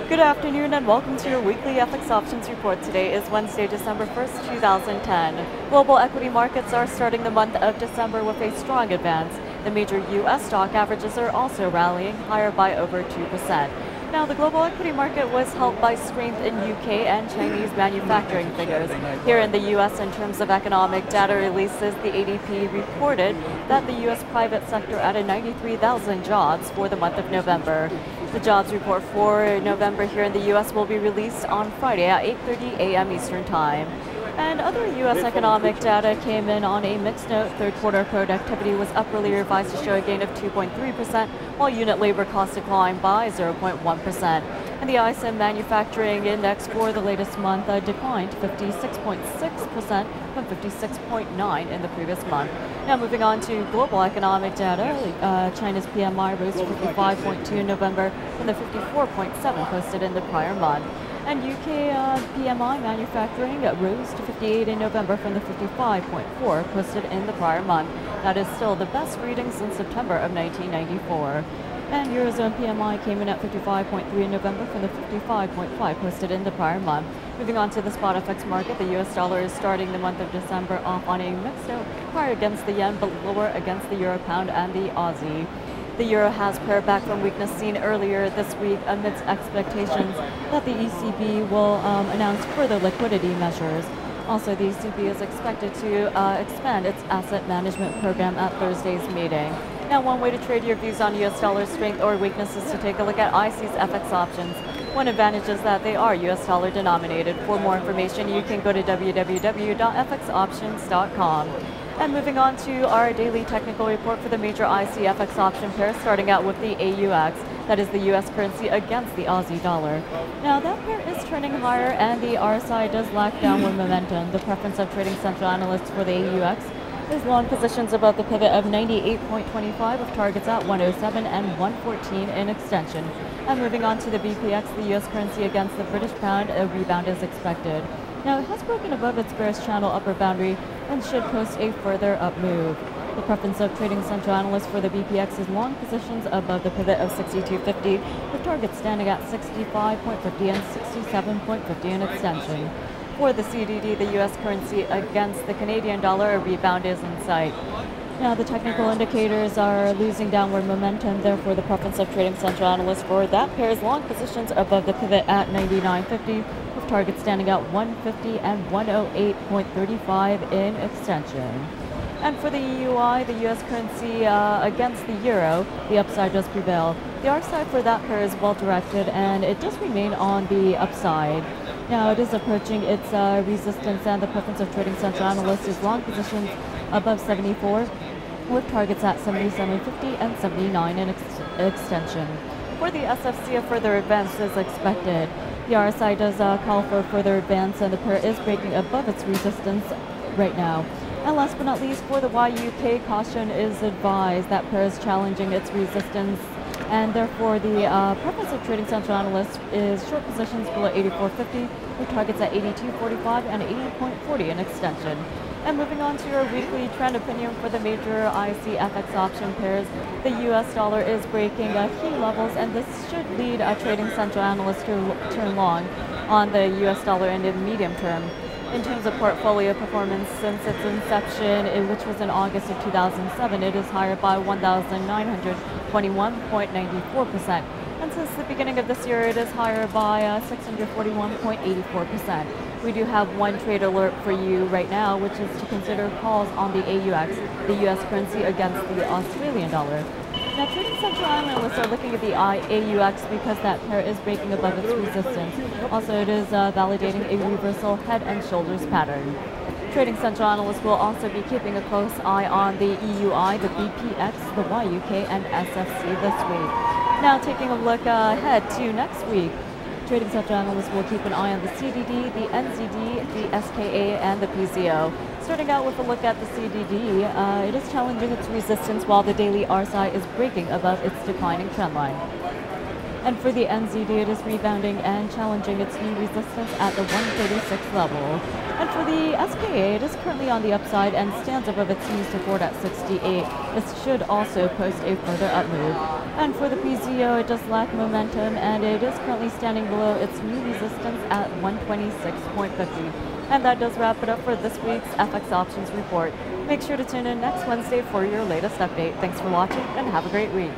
Good afternoon and welcome to your weekly FX options report. Today is Wednesday, December 1st, 2010. Global equity markets are starting the month of December with a strong advance. The major U.S. stock averages are also rallying higher by over 2%. Now, the global equity market was helped by strength in UK and Chinese manufacturing figures. Here in the U.S., in terms of economic data releases, the ADP reported that the U.S. private sector added 93,000 jobs for the month of November. The jobs report for November here in the U.S. will be released on Friday at 8:30 a.m. Eastern Time. And other U.S. economic data came in on a mixed note. Third quarter productivity was upwardly revised to show a gain of 2.3%, while unit labor costs declined by 0.1%. And the ISM manufacturing index for the latest month declined 56.6% from 56.9 in the previous month. Now moving on to global economic data, China's PMI rose to 55.2 in November from the 54.7 posted in the prior month. And UK PMI manufacturing rose to 58 in November from the 55.4 posted in the prior month. That is still the best reading since September of 1994. And Eurozone PMI came in at 55.3 in November from the 55.5 posted in the prior month. Moving on to the spot FX market, the US dollar is starting the month of December off on a mixed note, higher against the yen but lower against the euro, pound, and the Aussie. The euro has pared back from weakness seen earlier this week amidst expectations that the ECB will announce further liquidity measures. Also, the ECB is expected to expand its asset management program at Thursday's meeting. Now, one way to trade your views on US dollar strength or weakness is to take a look at IC's FX options. One advantage is that they are US dollar denominated. For more information, you can go to www.fxoptions.com. And moving on to our daily technical report for the major IC FX option pair, starting out with the AUX, that is the US currency against the Aussie dollar. Now that pair is trending higher and the RSI does lack downward momentum. The preference of trading central analysts for the AUX is long positions above the pivot of 98.25 with targets at 107 and 114 in extension. And moving on to the BPX, the US currency against the British pound, a rebound is expected. Now it has broken above its bearish channel upper boundary and should post a further up move. The preference of trading central analysts for the BPX is long positions above the pivot of 62.50 with targets standing at 65.50 and 67.50 in extension. For the CDD, the US currency against the Canadian dollar, a rebound is in sight. Now the technical indicators are losing downward momentum, therefore the preference of trading central analysts for that pair is long positions above the pivot at 99.50 with targets standing at 150 and 108.35 in extension. And for the EUI, the US currency against the euro, the upside does prevail. The R side for that pair is well directed and it does remain on the upside. Now it is approaching its resistance and the preference of trading central analysts is long positions above 74 with targets at 77.50 and 79 in extension. For the SFC, a further advance is expected. The RSI does call for further advance and the pair is breaking above its resistance right now. And last but not least, for the YUK, caution is advised. That pair is challenging its resistance and therefore the preference of trading central analysts is short positions below 84.50 with targets at 82.45 and 80.40 in extension. And moving on to your weekly trend opinion for the major IC FX option pairs, the US dollar is breaking key levels and this should lead trading central analysts to turn long on the US dollar in the medium term. In terms of portfolio performance since its inception, which was in August of 2007, it is higher by 1,921.94%. And since the beginning of this year, it is higher by 641.84%. We do have one trade alert for you right now, which is to consider calls on the AUX, the US currency against the Australian dollar. Now, trading central analysts are looking at the AUX because that pair is breaking above its resistance. Also, it is validating a reversal head and shoulders pattern. Trading central analysts will also be keeping a close eye on the EUI, the BPX, the YUK, and SFC this week. Now, taking a look ahead to next week, trading central analysts will keep an eye on the CDD, the NZD, the SKA, and the PCO. Starting out with a look at the CDD, it is challenging its resistance while the daily RSI is breaking above its declining trend line. And for the NZD, it is rebounding and challenging its new resistance at the 136 level. And for the SPA, it is currently on the upside and stands above its new support at 68. This should also post a further up move. And for the PZO, it does lack momentum and it is currently standing below its new resistance at 126.50. And that does wrap it up for this week's FX Options Report. Make sure to tune in next Wednesday for your latest update. Thanks for watching and have a great week.